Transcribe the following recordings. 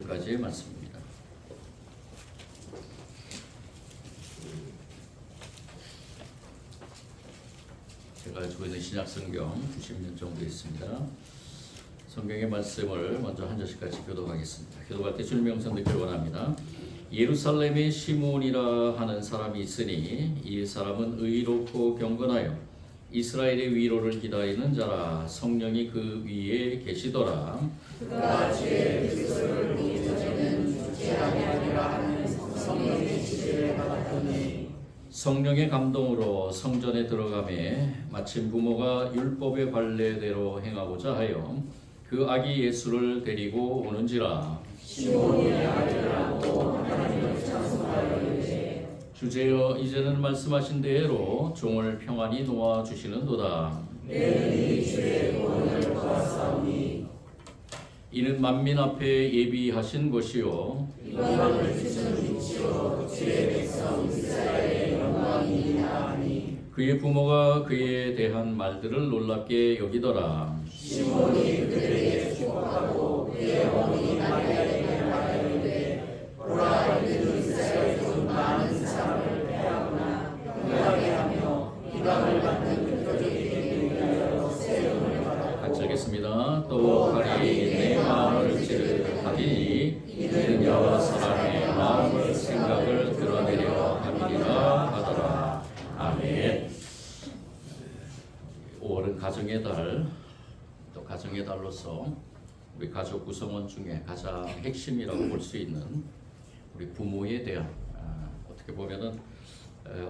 까지의 말씀입니다. 제가 가지고 있는 신약성경 90년 정도 있습니다. 성경의 말씀을 먼저 한 절씩 같이 교독하겠습니다. 교독할 때 주님의 영상 듣기를 원합니다. 예루살렘에 시몬이라 하는 사람이 있으니 이 사람은 의롭고 경건하여 이스라엘의 위로를 기다리는 자라. 성령이 그 위에 계시더라. 그가 주의 그리스도를 보기 전에는 죽지 아니하리라 하는 성령의 지시를 받았더니 성령의 감동으로 성전에 들어가매 마침 부모가 율법의 관례대로 행하고자 하여 그 아기 예수를 데리고 오는지라. 시몬이 아들이라고 하나님을 찬송하여 이르되 주제여 이제는 말씀하신 대로 종을 평안히 놓아 주시는도다. 내 눈이 주의 구원을 보았사오니 이는 만민 앞에 예비하신 것이요 영광을 주시는 이시요 주의 백성 이스라엘의 영광이니라 하니 그의 부모가 그에 대한 말들을 놀랍게 여기더라. 시몬이 그들에게 축복하고 그의 어머니 마리아에게 말하여이르되 보라 이는 이스라엘 중 많은 사람을 패하거나 평강하게 하며 비방을 받는 그 표적이 되려 세움을 받았고 같이 하겠습니다. 또 가리 내 마음을 찌르하니 이는 여러 사람의 마음을 생각을 드러내려 함이라 하더라. 아멘. 5월은 가정의 달, 또 가정의 달로서 우리 가족 구성원 중에 가장 핵심이라고 볼 수 있는 우리 부모에 대한 어떻게 보면은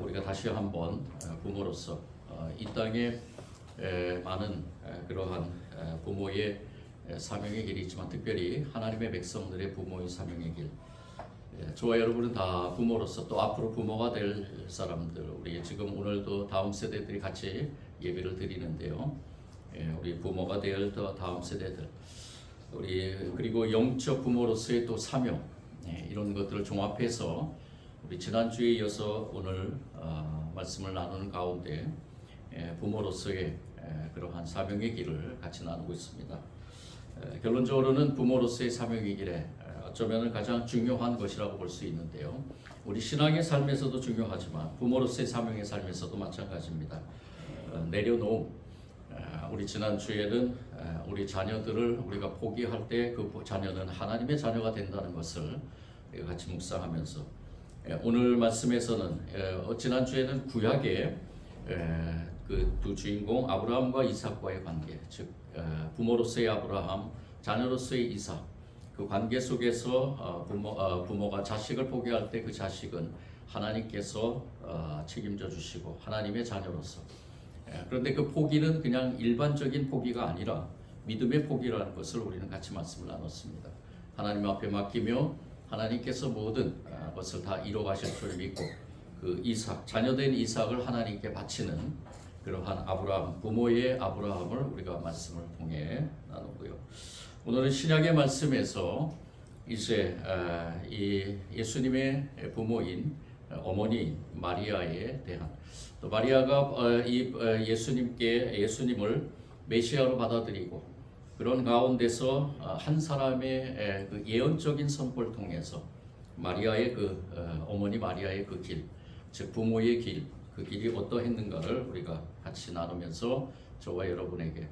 우리가 다시 한번 부모로서 이 땅에 많은 그러한 부모의 사명의 길이 있지만 특별히 하나님의 백성들의 부모의 사명의 길, 저와 여러분은 다 부모로서 또 앞으로 부모가 될 사람들, 우리 지금 오늘도 다음 세대들이 같이 예배를 드리는데요. 우리 부모가 될 다음 세대들, 우리 그리고 영적 부모로서의 또 사명, 이런 것들을 종합해서 우리 지난주에 이어서 오늘 말씀을 나누는 가운데 부모로서의 그러한 사명의 길을 같이 나누고 있습니다. 결론적으로는 부모로서의 사명의 길에 어쩌면 가장 중요한 것이라고 볼 수 있는데요. 우리 신앙의 삶에서도 중요하지만 부모로서의 사명의 삶에서도 마찬가지입니다. 내려놓음. 우리 지난주에는 우리 자녀들을 우리가 포기할 때 그 자녀는 하나님의 자녀가 된다는 것을 같이 묵상하면서 오늘 말씀에서는 지난주에는 구약의 그 두 주인공 아브라함과 이삭과의 관계, 즉 부모로서의 아브라함, 자녀로서의 이삭, 그 관계 속에서 부모가 자식을 포기할 때 그 자식은 하나님께서 책임져 주시고 하나님의 자녀로서, 그런데 그 포기는 그냥 일반적인 포기가 아니라 믿음의 포기라는 것을 우리는 같이 말씀을 나눴습니다. 하나님 앞에 맡기며 하나님께서 모든 것을 다 이뤄가실 줄 믿고 그 이삭, 자녀된 이삭을 하나님께 바치는 그러한 아브라함, 부모의 아브라함을 우리가 말씀을 통해 나누고요. 오늘은 신약의 말씀에서 이제 이 예수님의 부모인 어머니 마리아에 대한, 또 마리아가 이 예수님을 메시아로 받아들이고 그런 가운데서 한 사람의 그 예언적인 선포를 통해서 마리아의 어머니 마리아의 그 길, 즉 부모의 길, 그 길이 어떠했는가를 우리가 같이 나누면서 저와 여러분에게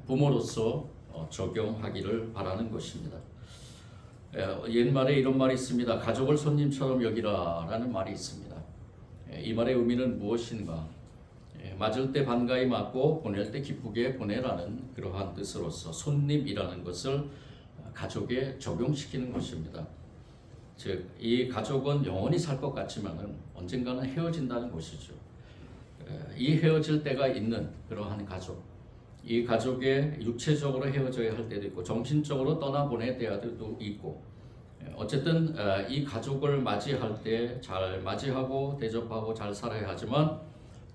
부모로서 적용하기를 바라는 것입니다. 옛말에 이런 말이 있습니다. 가족을 손님처럼 여기라 라는 말이 있습니다. 이 말의 의미는 무엇인가? 맞을 때 반가이 맞고 보낼 때 기쁘게 보내라는 그러한 뜻으로서 손님이라는 것을 가족에 적용시키는 것입니다. 즉, 이 가족은 영원히 살 것 같지만은 언젠가는 헤어진다는 것이죠. 이 헤어질 때가 있는 그러한 가족, 이 가족에 육체적으로 헤어져야 할 때도 있고 정신적으로 떠나보내야 될 때도 있고, 어쨌든 이 가족을 맞이할 때 잘 맞이하고 대접하고 잘 살아야 하지만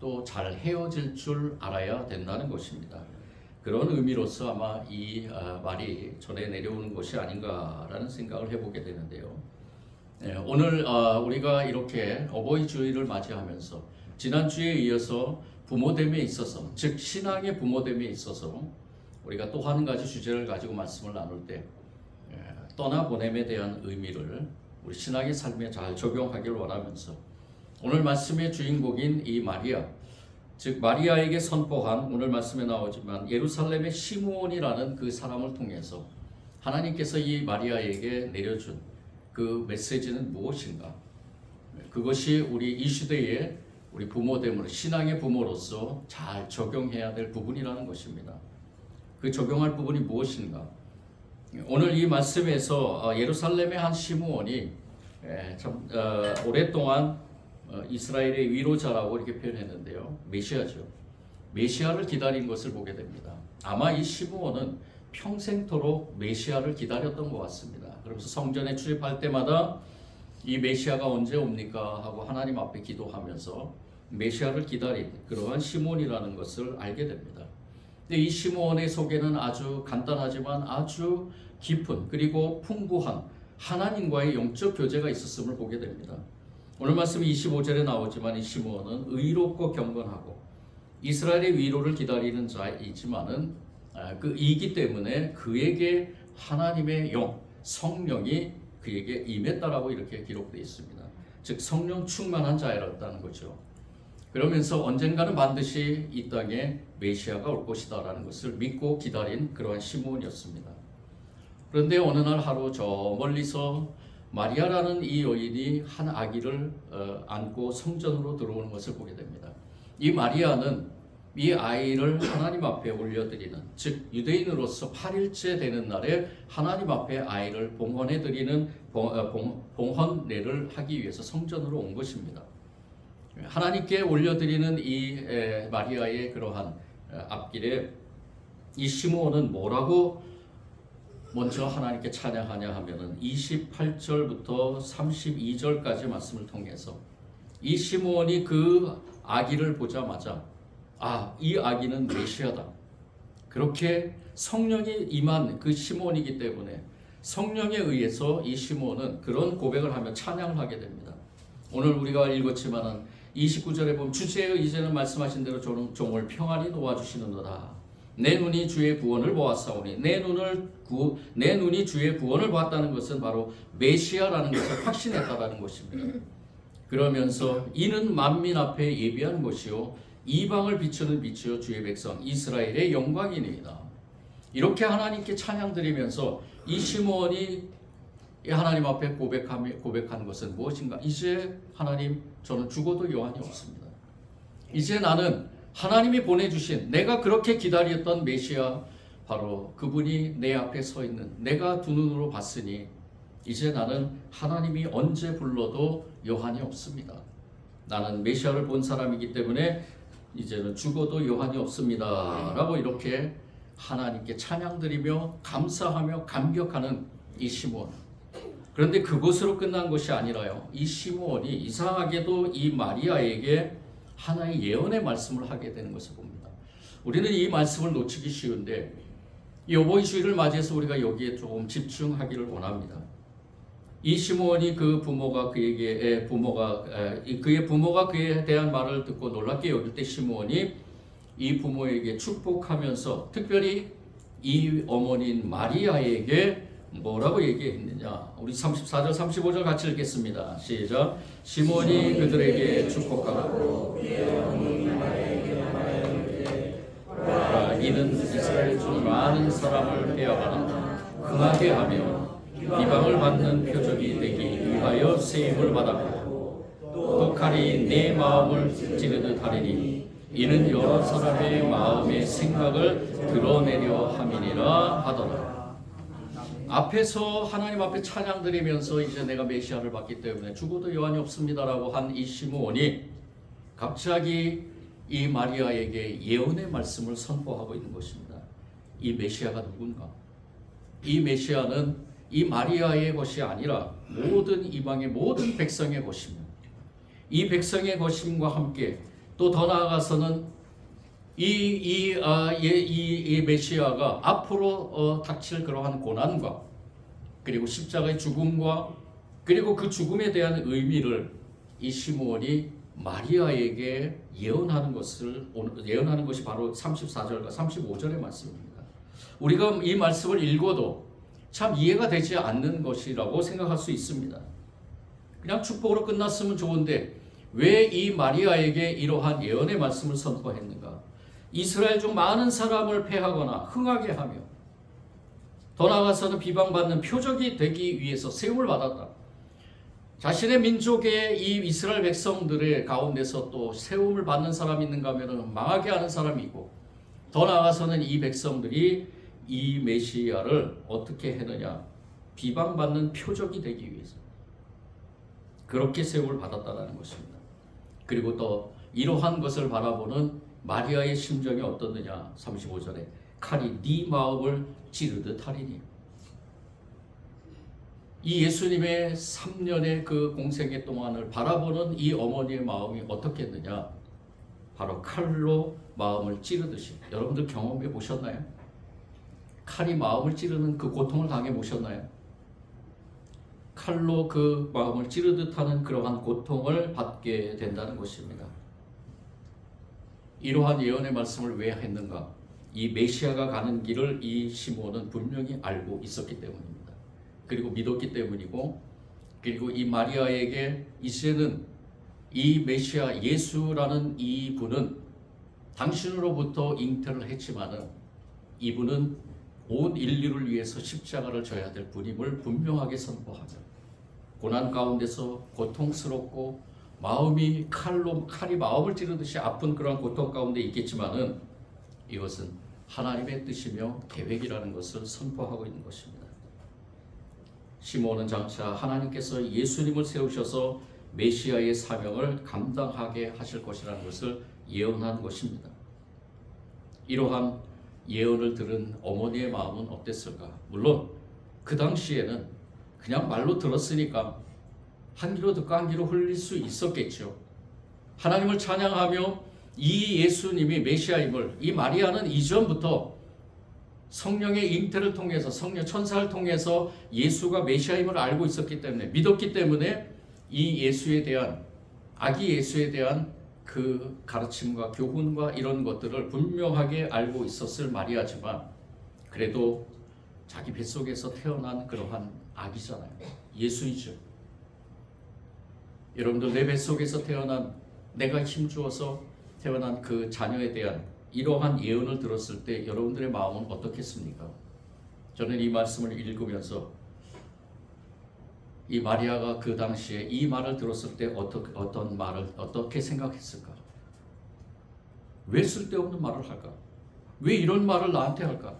또 잘 헤어질 줄 알아야 된다는 것입니다. 그런 의미로서 아마 이 말이 전해 내려오는 것이 아닌가라는 생각을 해보게 되는데요. 오늘 우리가 이렇게 어버이 주일을 맞이하면서 지난주에 이어서 부모됨에 있어서, 즉 신앙의 부모됨에 있어서 우리가 또 한 가지 주제를 가지고 말씀을 나눌 때 떠나보냄에 대한 의미를 우리 신앙의 삶에 잘 적용하길 원하면서 오늘 말씀의 주인공인 이 마리아, 즉 마리아에게 선포한, 오늘 말씀에 나오지만 예루살렘의 시므온이라는 그 사람을 통해서 하나님께서 이 마리아에게 내려준 그 메시지는 무엇인가? 그것이 우리 이 시대에 우리 부모됨으로, 신앙의 부모로서 잘 적용해야 될 부분이라는 것입니다. 그 적용할 부분이 무엇인가? 오늘 이 말씀에서 예루살렘의 한 시므온이 참 오랫동안 이스라엘의 위로자라고 이렇게 표현했는데요. 메시아죠. 메시아를 기다린 것을 보게 됩니다. 아마 이 시므온은 평생토록 메시아를 기다렸던 것 같습니다. 그러면서 성전에 출입할 때마다 이 메시아가 언제 옵니까 하고 하나님 앞에 기도하면서 메시아를 기다린 그러한 시므온이라는 것을 알게 됩니다. 근데 이 시므온의 속에는 아주 간단하지만 아주 깊은 그리고 풍부한 하나님과의 영적 교제가 있었음을 보게 됩니다. 오늘 말씀 25절에 나오지만 이 시므온은 의롭고 경건하고 이스라엘의 위로를 기다리는 자이지만은 그 이기 때문에 그에게 하나님의 영, 성령이 그에게 임했다라고 이렇게 기록되어 있습니다. 즉 성령 충만한 자였다는 거죠. 그러면서 언젠가는 반드시 이 땅에 메시아가 올 것이다라는 것을 믿고 기다린 그러한 시므온이었습니다. 그런데 어느 날 하루 저 멀리서 마리아라는 이 여인이 한 아기를 안고 성전으로 들어오는 것을 보게 됩니다. 이 마리아는 이 아이를 하나님 앞에 올려드리는, 즉 유대인으로서 8일째 되는 날에 하나님 앞에 아이를 봉헌해드리는 봉헌례를 하기 위해서 성전으로 온 것입니다. 하나님께 올려드리는 이 마리아의 그러한 앞길에 이 시므온은 뭐라고 먼저 하나님께 찬양하냐 하면은 28절부터 32절까지 말씀을 통해서 이 시므온이 그 아기를 보자마자 이 아기는 메시아다. 그렇게 성령이 임한 그 시므온이기 때문에 성령에 의해서 이 시므온은 그런 고백을 하며 찬양을 하게 됩니다. 오늘 우리가 읽었지만은 29절에 보면 주제의 이제는 말씀하신 대로 종을 평안히 도와주시는도다. 내 눈이 주의 구원을 보았사오니 내 눈이 주의 구원을 보았다는 것은 바로 메시아라는 것을 확신했다라는 것입니다. 그러면서 이는 만민 앞에 예비한 것이요 이방을 비추는 빛이요 주의 백성 이스라엘의 영광이니이다. 이렇게 하나님께 찬양드리면서 이 시므온이 하나님 앞에 고백한 것은 무엇인가? 이제 하나님, 저는 죽어도 여한이 없습니다. 이제 나는 하나님이 보내주신, 내가 그렇게 기다렸던 메시아, 바로 그분이 내 앞에 서 있는, 내가 두 눈으로 봤으니 이제 나는 하나님이 언제 불러도 여한이 없습니다. 나는 메시아를 본 사람이기 때문에 이제는 죽어도 여한이 없습니다 라고 이렇게 하나님께 찬양드리며 감사하며 감격하는 이 시므온. 그런데 그것으로 끝난 것이 아니라요, 이 시므온이 이상하게도 이 마리아에게 하나의 예언의 말씀을 하게 되는 것을 봅니다. 우리는 이 말씀을 놓치기 쉬운데 이 어버이 주일을 맞이해서 우리가 여기에 조금 집중하기를 원합니다. 이 시므온이 그 그의 부모가 그에 대한 말을 듣고 놀랍게 여길 때 시므온이 이 부모에게 축복하면서 특별히 이 어머니인 마리아에게 뭐라고 얘기했느냐? 우리 34절 35절 같이 읽겠습니다. 시작. 시므온이 그들에게 축복하고 이는 이스라엘 중 많은 사람을 빼앗아 흥하게 하며 비방을 받는 표적이 되기 위하여 세임을 받았고 또 칼이 내 마음을 찌르듯 하리니 이는 여러 사람의 마음의 생각을 드러내려 함이니라 하더라. 앞에서 하나님 앞에 찬양드리면서 이제 내가 메시아를 받기 때문에 죽어도 여한이 없습니다라고 한 이 시므온이 갑자기 이 마리아에게 예언의 말씀을 선포하고 있는 것입니다. 이 메시아가 누군가? 이 메시아는 이 마리아의 것이 아니라 모든 이방의 모든 백성의 것입니다. 이 백성의 것임과 함께 또 더 나아가서는 이 메시아가 앞으로 닥칠 그러한 고난과 그리고 십자가의 죽음과 그리고 그 죽음에 대한 의미를 이 시므온이 마리아에게 예언하는 것이 바로 34절과 35절의 말씀입니다. 우리가 이 말씀을 읽어도 참 이해가 되지 않는 것이라고 생각할 수 있습니다. 그냥 축복으로 끝났으면 좋은데 왜 이 마리아에게 이러한 예언의 말씀을 선포했는가? 이스라엘 중 많은 사람을 패하거나 흥하게 하며 더 나아가서는 비방받는 표적이 되기 위해서 세움을 받았다. 자신의 민족의 이 이스라엘 백성들의 가운데서 또 세움을 받는 사람이 있는가 하면 망하게 하는 사람이 있고, 더 나아가서는 이 백성들이 이 메시아를 어떻게 했느냐, 비방받는 표적이 되기 위해서 그렇게 세움을 받았다는 것입니다. 그리고 또 이러한 것을 바라보는 마리아의 심정이 어떻느냐, 35절에 칼이 네 마음을 찌르듯 하리니. 이 예수님의 3년의 그 공생애 동안을 바라보는 이 어머니의 마음이 어떻겠느냐, 바로 칼로 마음을 찌르듯이. 여러분들 경험해 보셨나요? 칼이 마음을 찌르는 그 고통을 당해 보셨나요? 칼로 그 마음을 찌르듯 하는 그러한 고통을 받게 된다는 것입니다. 이러한 예언의 말씀을 왜 했는가? 이 메시아가 가는 길을 이 시몬은 분명히 알고 있었기 때문입니다. 그리고 믿었기 때문이고, 그리고 이 마리아에게 이제는 이 메시아 예수라는 이 분은 당신으로부터 잉태를 했지만은 이분은 온 인류를 위해서 십자가를 져야 될 분임을 분명하게 선포하며, 고난 가운데서 고통스럽고 칼이 마음을 찌르듯이 아픈 그런 고통 가운데 있겠지만은 이것은 하나님의 뜻이며 계획이라는 것을 선포하고 있는 것입니다. 시몬은 장차 하나님께서 예수님을 세우셔서 메시아의 사명을 감당하게 하실 것이라는 것을 예언한 것입니다. 이러한 예언을 들은 어머니의 마음은 어땠을까? 물론 그 당시에는 그냥 말로 들었으니까 한 귀로 듣고 한 귀로 흘릴 수 있었겠죠. 하나님을 찬양하며 이 예수님이 메시아임을, 이 마리아는 이전부터 성령의 잉태를 통해서, 성령 천사를 통해서 예수가 메시아임을 알고 있었기 때문에, 믿었기 때문에 이 예수에 대한, 아기 예수에 대한 그 가르침과 교훈과 이런 것들을 분명하게 알고 있었을 마리아지만, 그래도 자기 뱃속에서 태어난 그러한 아기잖아요. 예수이죠. 여러분들, 내 뱃속에서 태어난, 내가 힘주어서 태어난 그 자녀에 대한 이러한 예언을 들었을 때 여러분들의 마음은 어떻겠습니까? 저는 이 말씀을 읽으면서 이 마리아가 그 당시에 이 말을 들었을 때 어떤 말을 어떻게 생각했을까? 왜 쓸데없는 말을 할까? 왜 이런 말을 나한테 할까?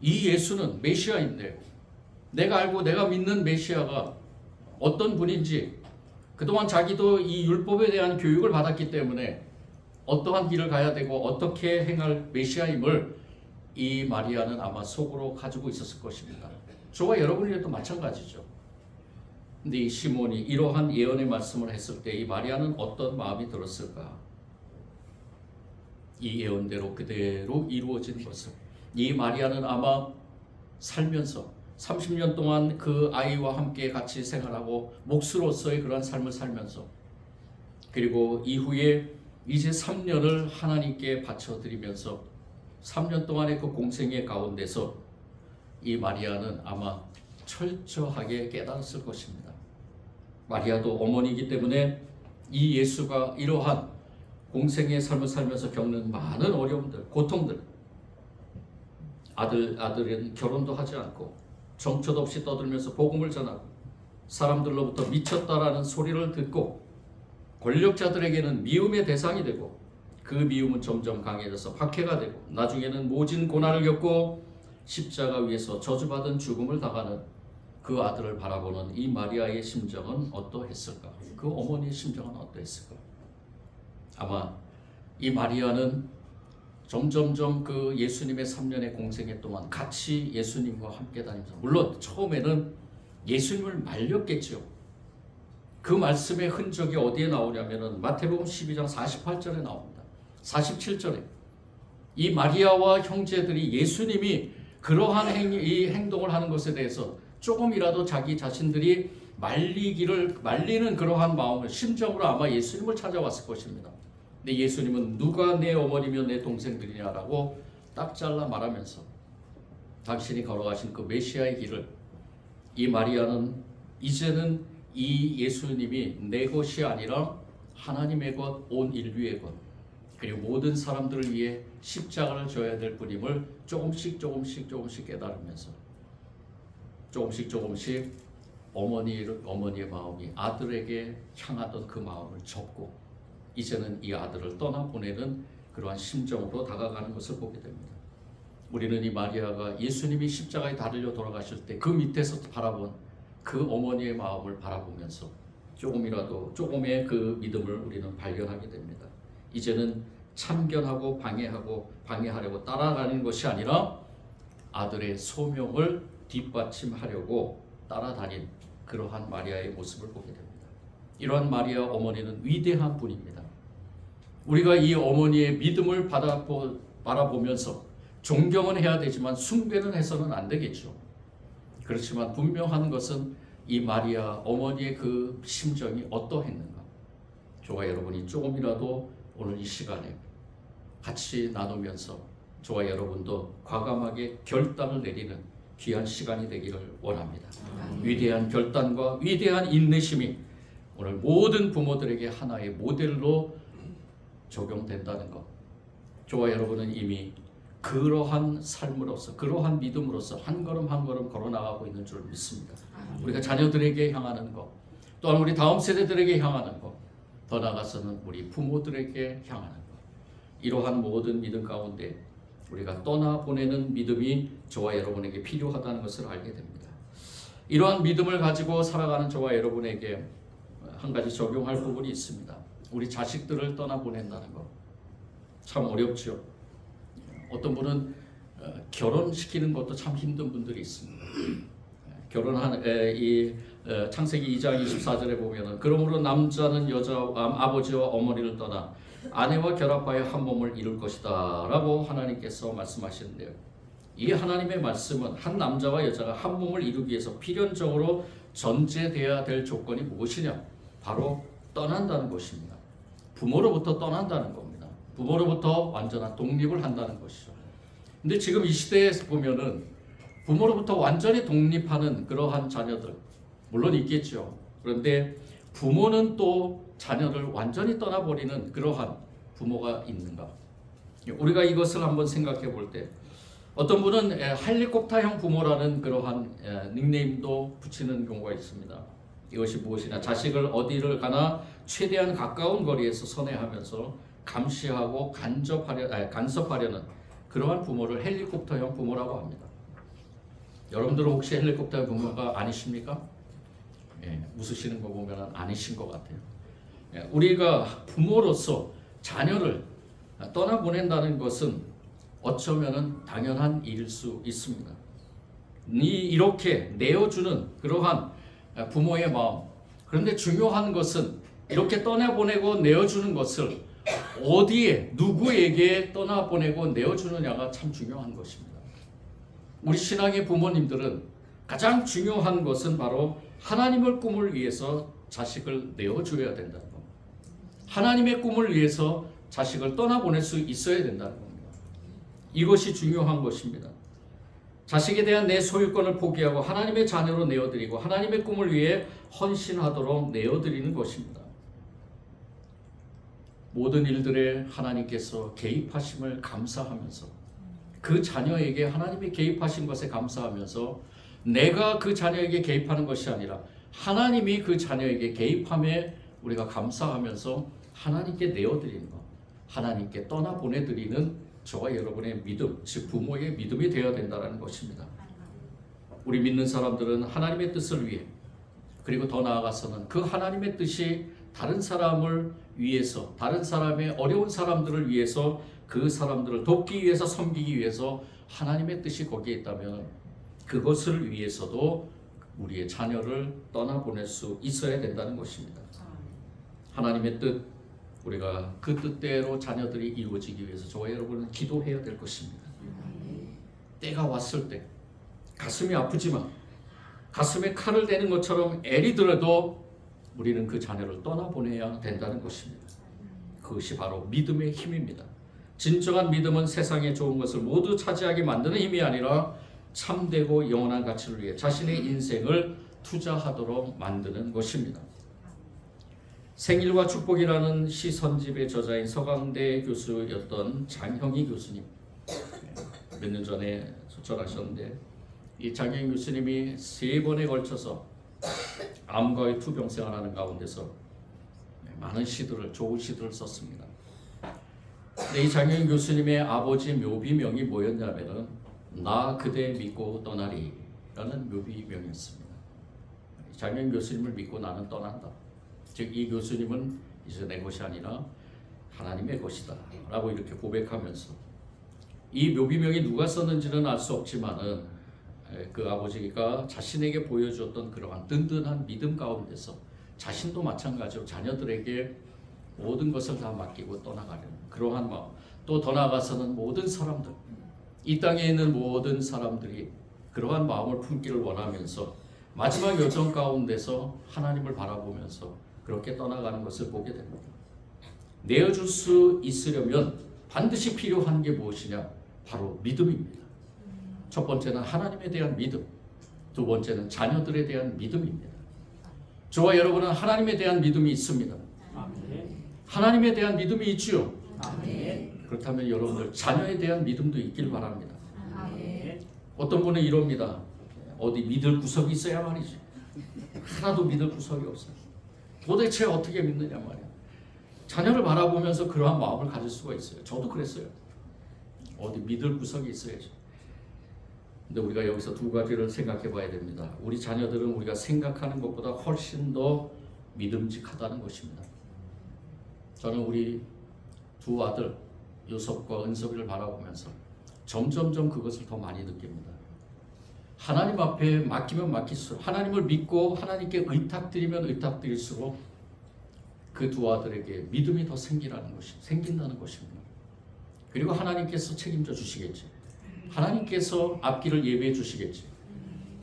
이 예수는 메시아인데, 내가 알고 내가 믿는 메시아가 어떤 분인지, 그동안 자기도 이 율법에 대한 교육을 받았기 때문에 어떠한 길을 가야 되고 어떻게 행할 메시아임을 이 마리아는 아마 속으로 가지고 있었을 것입니다. 저와 여러분에게도 마찬가지죠. 근데 이 시몬이 이러한 예언의 말씀을 했을 때 이 마리아는 어떤 마음이 들었을까? 이 예언대로 그대로 이루어진 것을, 이 마리아는 아마 살면서 30년 동안 그 아이와 함께 같이 생활하고 몫으로서의 그런 삶을 살면서, 그리고 이후에 이제 3년을 하나님께 바쳐드리면서 3년 동안의 그 공생의 가운데서 이 마리아는 아마 철저하게 깨달았을 것입니다. 마리아도 어머니이기 때문에 이 예수가 이러한 공생의 삶을 살면서 겪는 많은 어려움들, 고통들, 아들은 결혼도 하지 않고 정처도 없이 떠들면서 복음을 전하고 사람들로부터 미쳤다라는 소리를 듣고 권력자들에게는 미움의 대상이 되고, 그 미움은 점점 강해져서 박해가 되고 나중에는 모진 고난을 겪고 십자가 위에서 저주받은 죽음을 당하는 그 아들을 바라보는 이 마리아의 심정은 어떠했을까? 그 어머니의 심정은 어떠했을까? 아마 이 마리아는 점점점 그 예수님의 3년의 공생애 동안 같이 예수님과 함께 다니면서, 물론 처음에는 예수님을 말렸겠죠. 그 말씀의 흔적이 어디에 나오냐면은 마태복음 12장 48절에 나옵니다. 47절에 이 마리아와 형제들이 예수님이 그러한 이 행동을 하는 것에 대해서 조금이라도 자기 자신들이 말리는 그러한 마음을, 심정으로 아마 예수님을 찾아왔을 것입니다. 근데 예수님은 누가 내 어머니며 내 동생들이냐라고 딱 잘라 말하면서 당신이 걸어가신 그 메시아의 길을 이 마리아는 이제는 이 예수님이 내 것이 아니라 하나님의 것, 온 인류의 것, 그리고 모든 사람들을 위해 십자가를 져야 될 분임을 조금씩 깨달으면서 조금씩 어머니의 마음이 아들에게 향하던 그 마음을 접고 이제는 이 아들을 떠나보내는 그러한 심정으로 다가가는 것을 보게 됩니다. 우리는 이 마리아가 예수님이 십자가에 달려 돌아가실 때 그 밑에서 바라본 그 어머니의 마음을 바라보면서 조금의 그 믿음을 우리는 발견하게 됩니다. 이제는 참견하고 방해하려고 따라가는 것이 아니라 아들의 소명을 뒷받침하려고 따라다닌 그러한 마리아의 모습을 보게 됩니다. 이러한 마리아 어머니는 위대한 분입니다. 우리가 이 어머니의 믿음을 바라보면서 존경은 해야 되지만 숭배는 해서는 안 되겠죠. 그렇지만 분명한 것은 이 마리아 어머니의 그 심정이 어떠했는가. 저와 여러분이 조금이라도 오늘 이 시간에 같이 나누면서 저와 여러분도 과감하게 결단을 내리는 귀한 시간이 되기를 원합니다. 위대한 결단과 위대한 인내심이 오늘 모든 부모들에게 하나의 모델로 적용된다는 것. 저와 여러분은 이미 그러한 삶으로서 그러한 믿음으로서 한 걸음 걸어 나가고 있는 줄 믿습니다. 우리가 자녀들에게 향하는 것, 또한 우리 다음 세대들에게 향하는 것, 더 나아가서는 우리 부모들에게 향하는 것, 이러한 모든 믿음 가운데 우리가 떠나보내는 믿음이 저와 여러분에게 필요하다는 것을 알게 됩니다. 이러한 믿음을 가지고 살아가는 저와 여러분에게 한 가지 적용할 부분이 있습니다. 우리 자식들을 떠나보낸다는 것 참 어렵죠. 어떤 분은 결혼시키는 것도 참 힘든 분들이 있습니다. 결혼한 창세기 2장 24절에 보면은 그러므로 남자는 아버지와 어머니를 떠나 아내와 결합하여 한 몸을 이룰 것이다 라고 하나님께서 말씀하시는데요. 이 하나님의 말씀은 한 남자와 여자가 한 몸을 이루기 위해서 필연적으로 전제되어야 될 조건이 무엇이냐? 바로 떠난다는 것입니다. 부모로부터 떠난다는 겁니다. 부모로부터 완전한 독립을 한다는 것이죠. 근데 지금 이 시대에 보면은 부모로부터 완전히 독립하는 그러한 자녀들 물론 있겠죠. 그런데 부모는 또 자녀를 완전히 떠나버리는 그러한 부모가 있는가? 우리가 이것을 한번 생각해 볼 때 어떤 분은 헬리콥터형 부모라는 그러한 닉네임도 붙이는 경우가 있습니다. 이것이 무엇이냐? 자식을 어디를 가나 최대한 가까운 거리에서 선회하면서 감시하고 간섭하려는 그러한 부모를 헬리콥터형 부모라고 합니다. 여러분들은 혹시 헬리콥터형 부모가 아니십니까? 웃으시는 거 보면 아니신 것 같아요. 우리가 부모로서 자녀를 떠나보낸다는 것은 어쩌면 당연한 일일 수 있습니다. 이렇게 내어주는 그러한 부모의 마음. 그런데 중요한 것은 이렇게 떠나보내고 내어주는 것을 어디에 누구에게 떠나보내고 내어주느냐가 참 중요한 것입니다. 우리 신앙의 부모님들은 가장 중요한 것은 바로 하나님의 꿈을 위해서 자식을 내어줘야 된다는 겁니다. 하나님의 꿈을 위해서 자식을 떠나보낼 수 있어야 된다는 겁니다. 이것이 중요한 것입니다. 자식에 대한 내 소유권을 포기하고 하나님의 자녀로 내어드리고 하나님의 꿈을 위해 헌신하도록 내어드리는 것입니다. 모든 일들에 하나님께서 개입하심을 감사하면서 그 자녀에게 하나님이 개입하신 것에 감사하면서 내가 그 자녀에게 개입하는 것이 아니라 하나님이 그 자녀에게 개입함에 우리가 감사하면서 하나님께 내어드리는 것, 하나님께 떠나보내드리는 저와 여러분의 믿음, 즉 부모의 믿음이 되어야 된다는 것입니다. 우리 믿는 사람들은 하나님의 뜻을 위해 그리고 더 나아가서는 그 하나님의 뜻이 다른 사람을 위해서, 다른 사람의 어려운 사람들을 위해서, 그 사람들을 돕기 위해서, 섬기기 위해서 하나님의 뜻이 거기에 있다면 그것을 위해서도 우리의 자녀를 떠나보낼 수 있어야 된다는 것입니다. 하나님의 뜻, 우리가 그 뜻대로 자녀들이 이루어지기 위해서 저와 여러분은 기도해야 될 것입니다. 때가 왔을 때 가슴이 아프지만 가슴에 칼을 대는 것처럼 애리더라도 우리는 그 자녀를 떠나보내야 된다는 것입니다. 그것이 바로 믿음의 힘입니다. 진정한 믿음은 세상에 좋은 것을 모두 차지하게 만드는 힘이 아니라 참되고 영원한 가치를 위해 자신의 인생을 투자하도록 만드는 것입니다. 생일과 축복이라는 시선집의 저자인 서강대 교수였던 장형희 교수님, 몇 년 전에 소천하셨는데, 이 장형희 교수님이 3번에 걸쳐서 암과의 투병생활 하는 가운데서 많은 시들을, 좋은 시들을 썼습니다. 근데 이 장형희 교수님의 아버지 묘비명이 뭐였냐면은 나 그대 믿고 떠나리 라는 묘비명이었습니다. 장형희 교수님을 믿고 나는 떠난다. 즉 이 교수님은 이제 내 것이 아니라 하나님의 것이다 라고 이렇게 고백하면서, 이 묘비명이 누가 썼는지는 알 수 없지만은 그 아버지가 자신에게 보여주었던 그러한 든든한 믿음 가운데서 자신도 마찬가지로 자녀들에게 모든 것을 다 맡기고 떠나가려는 그러한 마음, 또 더 나아가서는 모든 사람들, 이 땅에 있는 모든 사람들이 그러한 마음을 품기를 원하면서 마지막 여정 가운데서 하나님을 바라보면서 그렇게 떠나가는 것을 보게 됩니다. 내어줄 수 있으려면 반드시 필요한 게 무엇이냐? 바로 믿음입니다. 첫 번째는 하나님에 대한 믿음, 두 번째는 자녀들에 대한 믿음입니다. 저와 여러분은 하나님에 대한 믿음이 있습니다. 하나님에 대한 믿음이 있지요. 그렇다면 여러분들 자녀에 대한 믿음도 있길 바랍니다. 어떤 분은 이럽니다. 어디 믿을 구석이 있어야 말이지. 하나도 믿을 구석이 없어요. 도대체 어떻게 믿느냐 말이야. 자녀를 바라보면서 그러한 마음을 가질 수가 있어요. 저도 그랬어요. 어디 믿을 구석이 있어야지. 근데 우리가 여기서 두 가지를 생각해 봐야 됩니다. 우리 자녀들은 우리가 생각하는 것보다 훨씬 더 믿음직하다는 것입니다. 저는 우리 두 아들 요섭과 은섭이를 바라보면서 점점점 그것을 더 많이 느낍니다. 하나님 앞에 맡기면 맡길수록, 하나님을 믿고 하나님께 의탁드리면 의탁드릴수록 그 두 아들에게 믿음이 더 생긴다는 것입니다. 그리고 하나님께서 책임져 주시겠지. 하나님께서 앞길을 예비해 주시겠지.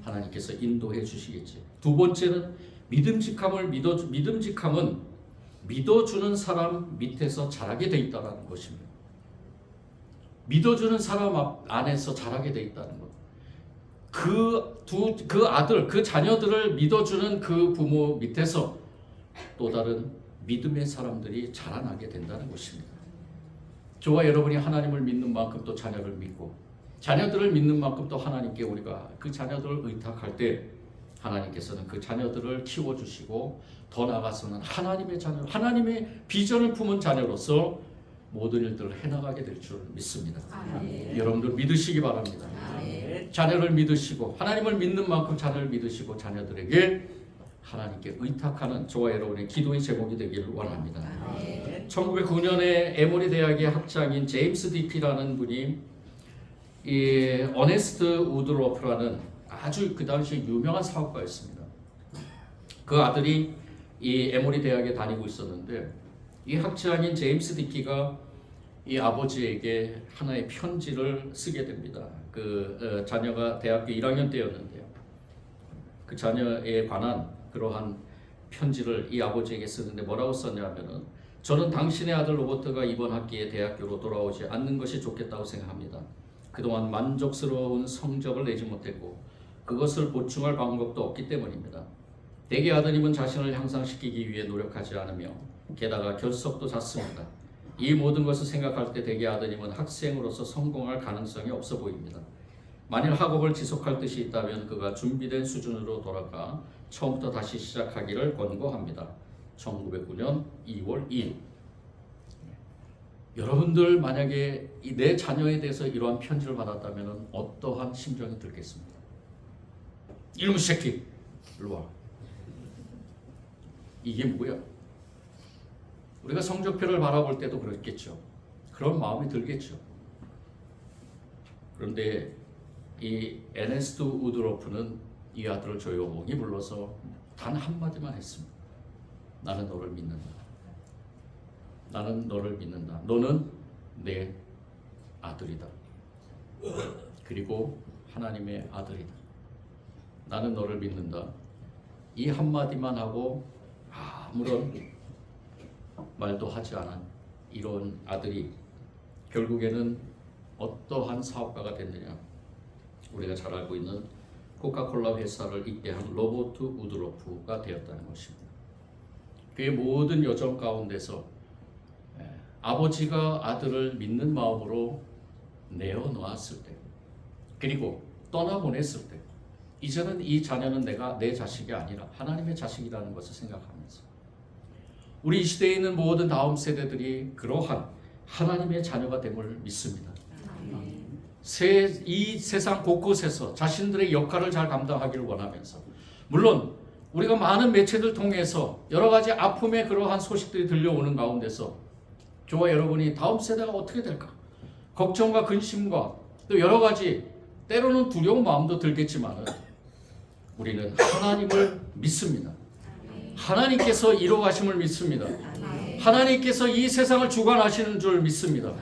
하나님께서 인도해 주시겠지. 두 번째는 믿음직함은 믿어주는 사람 밑에서 자라게 돼 있다는 것입니다. 믿어주는 사람 안에서 자라게 돼 있다는 것. 그 아들, 그 자녀들을 믿어주는 그 부모 밑에서 또 다른 믿음의 사람들이 자라나게 된다는 것입니다. 저와 여러분이 하나님을 믿는 만큼 또 자녀를 믿고, 자녀들을 믿는 만큼 또 하나님께 우리가 그 자녀들을 의탁할 때 하나님께서는 그 자녀들을 키워주시고, 더 나아가서는 하나님의 자녀, 하나님의 비전을 품은 자녀로서 모든 일들을 해나가게 될 줄 믿습니다. 여러분들 믿으시기 바랍니다. 자녀를 믿으시고, 하나님을 믿는 만큼 자녀를 믿으시고, 자녀들에게 하나님께 의탁하는 저와 여러분의 기도의 제목이 되기를 원합니다. 1909년에 에모리 대학의 학장인 제임스 디피라는 분이 이 어네스트 우드로프라는 아주 그 당시 유명한 사업가였습니다. 그 아들이 이 에모리 대학에 다니고 있었는데, 이 학장인 제임스 디피가 이 아버지에게 하나의 편지를 쓰게 됩니다. 자녀가 대학교 1학년 때였는데요. 그 자녀에 관한 그러한 편지를 이 아버지에게 쓰는데 뭐라고 썼냐면은, 저는 당신의 아들 로버트가 이번 학기에 대학교로 돌아오지 않는 것이 좋겠다고 생각합니다. 그동안 만족스러운 성적을 내지 못했고 그것을 보충할 방법도 없기 때문입니다. 대개 아드님은 자신을 향상시키기 위해 노력하지 않으며 게다가 결석도 잦습니다. 이 모든 것을 생각할 때 대개 아드님은 학생으로서 성공할 가능성이 없어 보입니다. 만일 학업을 지속할 뜻이 있다면 그가 준비된 수준으로 돌아가 처음부터 다시 시작하기를 권고합니다. 1909년 2월 2일. 여러분들 만약에 내 자녀에 대해서 이러한 편지를 받았다면 어떠한 심정이 들겠습니까? 이놈의 새끼, 일로 와. 이게 뭐야? 우리가 성적표를 바라볼 때도 그렇겠죠. 그런 마음이 들겠죠. 그런데 이 에네스트 우드로프는 이 아들을 조용히 불러서 단 한마디만 했습니다. 나는 너를 믿는다. 나는 너를 믿는다. 너는 내 아들이다. 그리고 하나님의 아들이다. 나는 너를 믿는다. 이 한마디만 하고 아무런 말도 하지 않은 이런 아들이 결국에는 어떠한 사업가가 됐느냐? 우리가 잘 알고 있는 코카콜라 회사를 입대한 로버트 우드로프가 되었다는 것입니다. 그의 모든 여정 가운데서 아버지가 아들을 믿는 마음으로 내어놓았을 때, 그리고 떠나보냈을 때, 이제는 이 자녀는 내 자식이 아니라 하나님의 자식이라는 것을 생각하면서 우리 이 시대에 있는 모든 다음 세대들이 그러한 하나님의 자녀가 됨을 믿습니다. 이 세상 곳곳에서 자신들의 역할을 잘 감당하기를 원하면서, 물론 우리가 많은 매체들 통해서 여러 가지 아픔의 그러한 소식들이 들려오는 가운데서 저와 여러분이 다음 세대가 어떻게 될까? 걱정과 근심과 또 여러 가지 때로는 두려운 마음도 들겠지만 우리는 하나님을 믿습니다. 하나님께서 이루어가심을 믿습니다. 하나님께서 이 세상을 주관하시는 줄 믿습니다.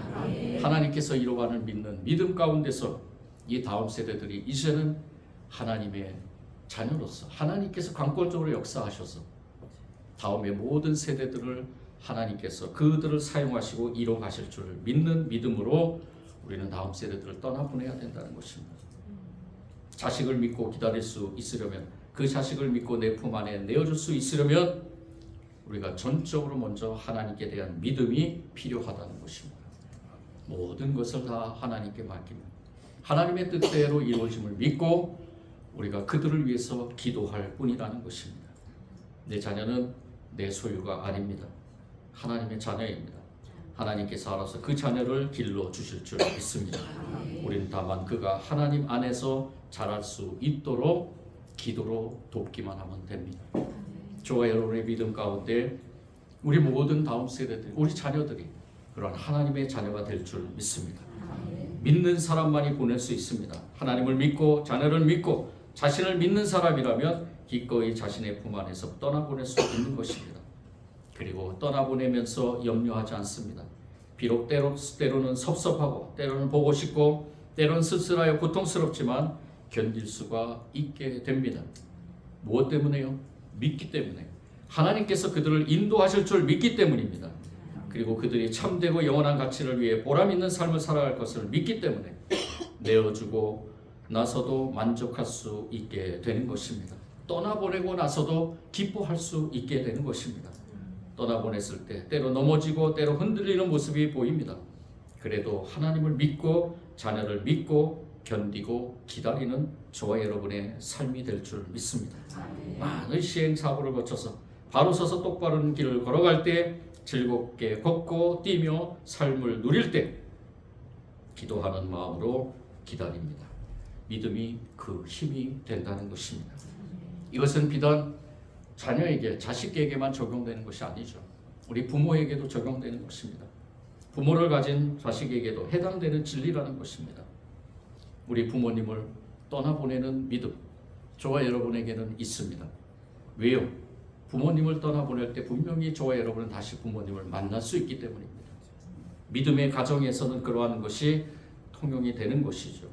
하나님께서 이루어가는 믿는 믿음 가운데서 이 다음 세대들이 이제는 하나님의 자녀로서 하나님께서 강권적으로 역사하셔서 다음의 모든 세대들을 하나님께서 그들을 사용하시고 이루어가실 줄 믿는 믿음으로 우리는 다음 세대들을 떠나보내야 된다는 것입니다. 자식을 믿고 기다릴 수 있으려면, 그 자식을 믿고 내 품 안에 내어줄 수 있으려면 우리가 전적으로 먼저 하나님께 대한 믿음이 필요하다는 것입니다. 모든 것을 다 하나님께 맡기며 하나님의 뜻대로 이루어짐을 믿고 우리가 그들을 위해서 기도할 뿐이라는 것입니다. 내 자녀는 내 소유가 아닙니다. 하나님의 자녀입니다. 하나님께서 알아서 그 자녀를 길러 주실 줄 믿습니다. 우리는 다만 그가 하나님 안에서 자랄 수 있도록 기도로 돕기만 하면 됩니다. 저와 여러분의 믿음 가운데 우리 모든 다음 세대들, 우리 자녀들이 그런 하나님의 자녀가 될 줄 믿습니다. 믿는 사람만이 보낼 수 있습니다. 하나님을 믿고 자녀를 믿고 자신을 믿는 사람이라면 기꺼이 자신의 품 안에서 떠나보낼 수 있는 것입니다. 그리고 떠나보내면서 염려하지 않습니다. 비록 때로는 섭섭하고 때로는 보고 싶고 때로는 쓸쓸하여 고통스럽지만 견딜 수가 있게 됩니다. 무엇 때문에요? 믿기 때문에. 하나님께서 그들을 인도하실 줄 믿기 때문입니다. 그리고 그들이 참되고 영원한 가치를 위해 보람 있는 삶을 살아갈 것을 믿기 때문에 내어주고 나서도 만족할 수 있게 되는 것입니다. 떠나보내고 나서도 기뻐할 수 있게 되는 것입니다. 떠나보냈을 때 때로 넘어지고 때로 흔들리는 모습이 보입니다. 그래도 하나님을 믿고 자녀를 믿고 견디고 기다리는 저와 여러분의 삶이 될 줄 믿습니다. 많은 시행착오를 거쳐서 바로 서서 똑바른 길을 걸어갈 때, 즐겁게 걷고 뛰며 삶을 누릴 때 기도하는 마음으로 기다립니다. 믿음이 그 힘이 된다는 것입니다. 이것은 비단 자녀에게, 자식에게만 적용되는 것이 아니죠. 우리 부모에게도 적용되는 것입니다. 부모를 가진 자식에게도 해당되는 진리라는 것입니다. 우리 부모님을 떠나보내는 믿음, 저와 여러분에게는 있습니다. 왜요? 부모님을 떠나보낼 때 분명히 저와 여러분은 다시 부모님을 만날 수 있기 때문입니다. 믿음의 가정에서는 그러한 것이 통용이 되는 것이죠.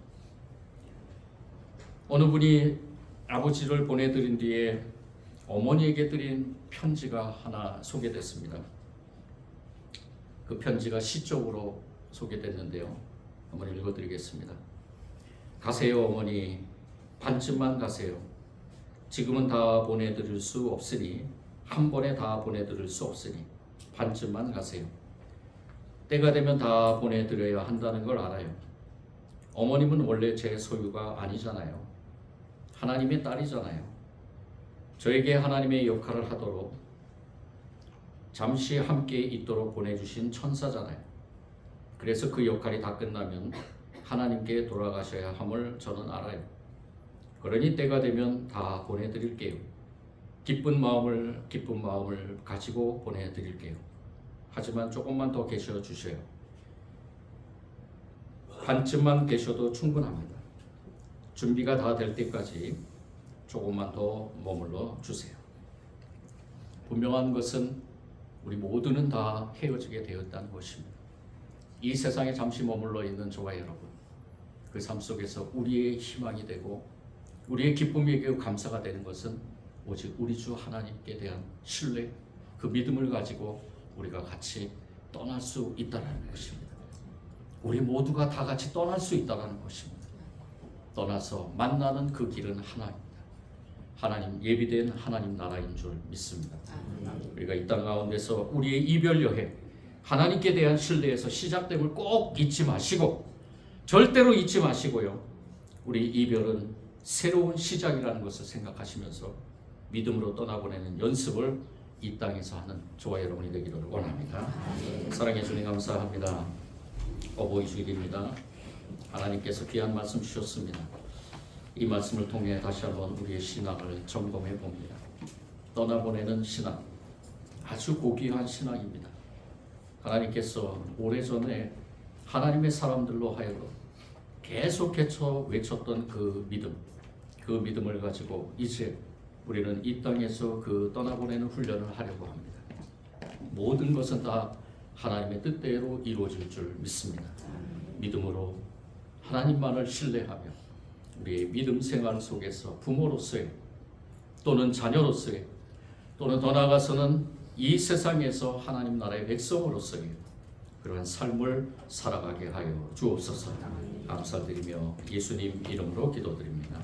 어느 분이 아버지를 보내드린 뒤에 어머니에게 드린 편지가 하나 소개됐습니다. 그 편지가 시적으로 소개됐는데요. 한번 읽어드리겠습니다. 가세요 어머니, 반쯤만 가세요. 지금은 다 보내드릴 수 없으니, 한 번에 다 보내드릴 수 없으니 반쯤만 가세요. 때가 되면 다 보내드려야 한다는 걸 알아요. 어머님은 원래 제 소유가 아니잖아요. 하나님의 딸이잖아요. 저에게 하나님의 역할을 하도록 잠시 함께 있도록 보내주신 천사잖아요. 그래서 그 역할이 다 끝나면 하나님께 돌아가셔야 함을 저는 알아요. 그러니 때가 되면 다 보내드릴게요. 기쁜 마음을 가지고 보내드릴게요. 하지만 조금만 더 계셔 주세요. 반쯤만 계셔도 충분합니다. 준비가 다 될 때까지 조금만 더 머물러 주세요. 분명한 것은 우리 모두는 다 헤어지게 되었다는 것입니다. 이 세상에 잠시 머물러 있는 저와 여러분, 그 삶 속에서 우리의 희망이 되고 우리의 기쁨이 되고 감사가 되는 것은 오직 우리 주 하나님께 대한 신뢰, 그 믿음을 가지고 우리가 같이 떠날 수 있다는 것입니다. 우리 모두가 다 같이 떠날 수 있다는 것입니다. 떠나서 만나는 그 길은 하나입니다. 하나님 예비된 하나님 나라인 줄 믿습니다. 우리가 이 땅 가운데서 우리의 이별 여행, 하나님께 대한 신뢰에서 시작됨을 꼭 잊지 마시고, 절대로 잊지 마시고요. 우리 이별은 새로운 시작이라는 것을 생각하시면서 믿음으로 떠나보내는 연습을 이 땅에서 하는 저와 여러분이 되기를 원합니다. 사랑해 주님 감사합니다. 어버이 주일입니다. 하나님께서 귀한 말씀 주셨습니다. 이 말씀을 통해 다시 한번 우리의 신앙을 점검해 봅니다. 떠나보내는 신앙, 아주 고귀한 신앙입니다. 하나님께서 오래전에 하나님의 사람들로 하여금 계속해서 외쳤던 그 믿음을 가지고 이제 우리는 이 땅에서 그 떠나보내는 훈련을 하려고 합니다. 모든 것은 다 하나님의 뜻대로 이루어질 줄 믿습니다. 믿음으로 하나님만을 신뢰하며 우리의 믿음 생활 속에서 부모로서의 또는 자녀로서의 또는 더 나아가서는 이 세상에서 하나님 나라의 백성으로서의 그러한 삶을 살아가게 하여 주옵소서. 감사드리며 예수님 이름으로 기도드립니다.